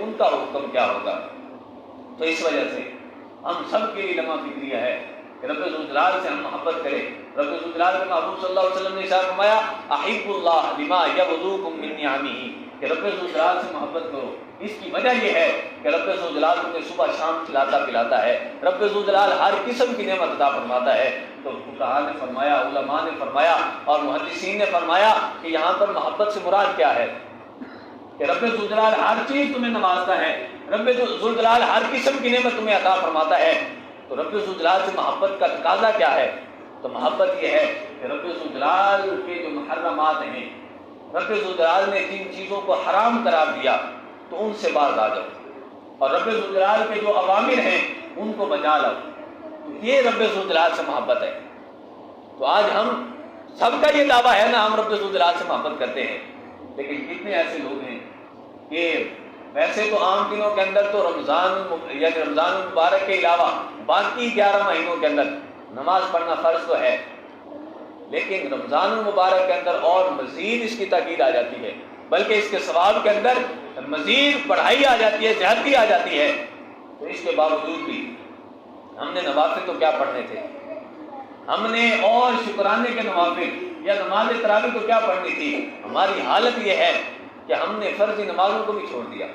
ان کا حکم کیا ہوگا؟ تو اس وجہ سے ہم سب کے لیے لمحہ فکریہ ہے کہ رب ذوالجلال سے ہم محبت کریں۔ رب ذوالجلال کے محبوب صلی اللہ علیہ وسلم نے ارشاد فرمایا احب اللہ لما یبلوکم من نعمہ، کہ رب ذوالجلال سے محبت کرو۔ اس کی وجہ یہ ہے کہ رب ذوالجلال تمہیں صبح شام کھلاتا پلاتا ہے، رب ذوالجلال ہر قسم کی نعمت عطا فرماتا ہے۔ تو فقہاء نے فرمایا، علماء نے فرمایا اور محدثین نے فرمایا کہ یہاں پر محبت سے مراد کیا ہے؟ کہ رب ذوالجلال ہر چیز تمہیں نوازتا ہے، رب ذوالجلال ہر قسم کی نعمت تمہیں عطا فرماتا ہے۔ تو رب ذوالجلال سے محبت کا تقاضا کیا ہے؟ تو محبت یہ ہے کہ رب ذوالجلال کے جو محرمات ہیں، رب ذوالجلال نے جن چیزوں کو حرام قرار دیا تو ان سے باز آ جاؤ، اور رب ذوالجلال کے جو اوامر ہیں ان کو بجا لاؤ۔ یہ رب ذوالجلال سے محبت ہے۔ تو آج ہم سب کا یہ دعویٰ ہے نا، ہم رب ذوالجلال سے محبت کرتے ہیں، لیکن کتنے ایسے لوگ ہیں کہ ویسے تو عام دنوں کے اندر تو رمضان المبارک کے علاوہ باقی 11 مہینوں کے اندر نماز پڑھنا فرض تو ہے، لیکن رمضان المبارک کے اندر اور مزید اس کی تاکید آ جاتی ہے، بلکہ اس کے ثواب کے اندر مزید بڑھائی آ جاتی ہے، زیادتی آ جاتی ہے۔ تو اس کے باوجود بھی ہم نے نوافل تو کیا پڑھنے تھے، ہم نے اور شکرانے کے نوافل یا نماز تراویح تو کیا پڑھنی تھی۔ ہماری حالت یہ ہے کہ ہم نے فرضی نمازوں کو بھی چھوڑ دیا۔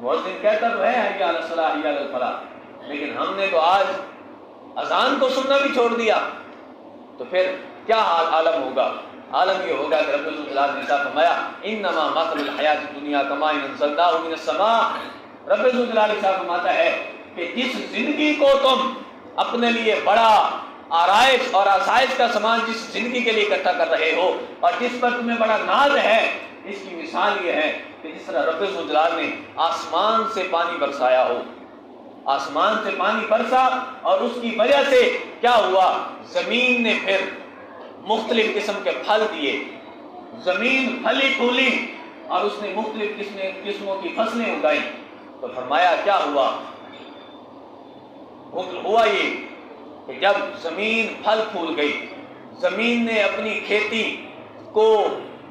مؤذن کہتا تو ہے حی علی الصلاۃ حی علی الفلاح، لیکن ہم نے تو آج اذان کو سننا بھی چھوڑ دیا۔ تو پھر کیا عالم ہوگا؟ عالم یہ ہوگا کہ رب ذوالجلال نے ارشاد فرمایا انما مثل الحیات الدنیا کماء انزلناہ من السماء۔ رب ذوالجلال ارشاد فرماتا ہے کہ جس زندگی کو تم اپنے لیے بڑا آرائش اور آسائش کا سامان جس زندگی کے لیے اکٹھا کر رہے ہو اور جس پر تمہیں بڑا ناز ہے، اس کی مثال یہ ہے کہ جس طرح رب ذوالجلال نے آسمان سے پانی برسایا ہو، آسمان سے پانی برسا اور اس کی وجہ سے کیا ہوا؟ زمین نے پھر مختلف قسم کے پھل دیے، زمین پھلی پھولی اور اس نے مختلف قسموں کی فصلیں اگائیں۔ تو فرمایا کیا ہوا؟ ہوا یہ کہ جب زمین پھل پھول گئی، زمین نے اپنی کھیتی کو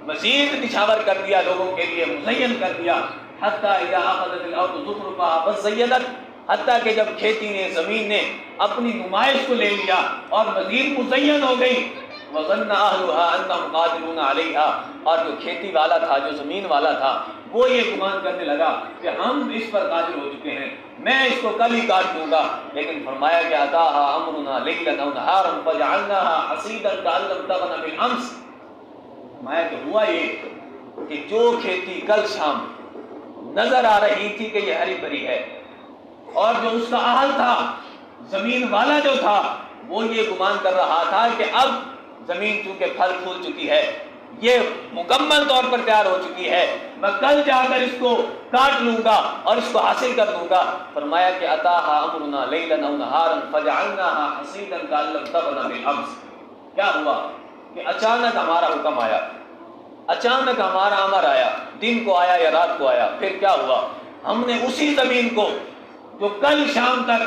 مزید نچھاور کر دیا، لوگوں کے لیے مزین کر دیا، حتیٰ اذا اخذت الارض زخرفها وزینت، حتیٰ کہ جب کھیتی نے، زمین نے اپنی نمائش کو لے لیا اور مزید مزین ہو گئی، وظن اہلھا انہم قادرون علیہا، اور جو کھیتی والا تھا، جو زمین والا تھا، وہ یہ گمان کرنے لگا کہ ہم اس پر قادر ہو چکے ہیں، میں اس کو کل ہی کاٹ دوں گا۔ لیکن فرمایا کہ اتاھا امرنا لیلا او نہارا فجعلناها حصیدا کأن لم تغن بالامس۔ فرمایا کہ ہوا یہ کہ جو کھیتی کل شام نظر آ رہی تھی کہ یہ ہری بھری ہے، اور جو اس کا اہل تھا، زمین والا جو تھا، وہ یہ گمان کر رہا تھا کہ اب زمین چونکہ پھل پھول چکی ہے، یہ مکمل طور پر تیار ہو چکی ہے، میں کل جا کر اس کو کاٹ لوں گا اور اس کو حاصل کر لوں گا۔ فرمایا کہ اتاھا امرنا لیلا او نہارا فجعلناها حصیدا کأن لم تغن بالامس۔ کیا ہوا کہ اچانک ہمارا حکم آیا، اچانک ہمارا امر آیا، دن کو آیا یا رات کو آیا، پھر کیا ہوا؟ ہم نے اسی زمین کو جو کل شام تک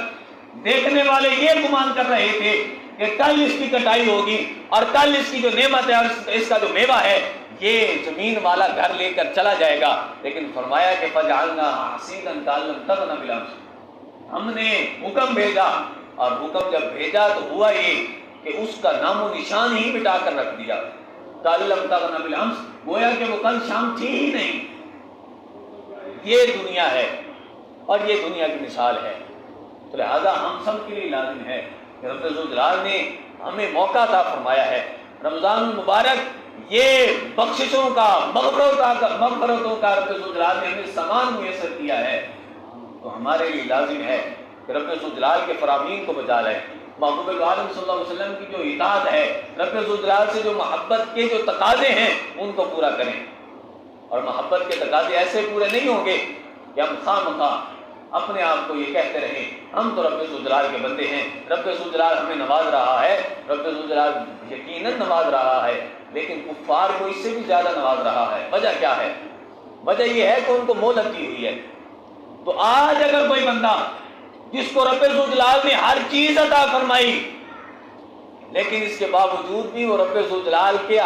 دیکھنے والے یہ گمان کر رہے تھے کہ کل اس کی کٹائی ہوگی اور کل اس کی جو نعمت ہے اور اس کا جو میوہ ہے یہ زمین والا گھر لے کر چلا جائے گا، لیکن فرمایا کہ فجعلناها حصیدا کأن لم تغن بالامس۔ ہم نے حکم بھیجا، اور حکم جب بھیجا تو ہوا یہ کہ اس کا نام و نشان ہی مٹا کر رکھ دیا، کأن لم تغن بالامس، گویا کہ وہ کل شام تھی ہی نہیں۔ یہ دنیا ہے اور یہ دنیا کی مثال ہے۔ تو لہذا ہم سب کے لیے لازم ہے کہ رب ذوالجلال نے ہمیں موقع عطا فرمایا ہے، رمضان المبارک یہ بخششوں کا، مغفرتوں کا رب ذوالجلال نے ہمیں سامان میسر کیا ہے، تو ہمارے لیے لازم ہے کہ رب ذوالجلال کے فرامین کو بجا لیں، محبوب عالم صلی اللہ علیہ وسلم کی جو اطاعت ہے، رب ذوالجلال سے جو محبت کے جو تقاضے ہیں ان کو پورا کریں۔ اور محبت کے تقاضے ایسے پورے نہیں ہوں گے کہ ہم خواہ اپنے آپ کو یہ کہتے رہیں ہم تو رب ذوالجلال کے بندے ہیں، رب ذوالجلال ہمیں نواز رہا ہے، رب ذوالجلال یقیناً نواز رہا ہے، لیکن کفار کو اس سے بھی زیادہ نواز رہا ہے۔ وجہ کیا ہے؟ وجہ یہ ہے کہ ان کو مہلت دی ہوئی ہے۔ تو آج اگر کوئی بندہ جس کو رب ذوالجلال نے ہر چیز عطا فرمائی، لیکن اس کے باوجود بھی وہ رب ذوالجلال کے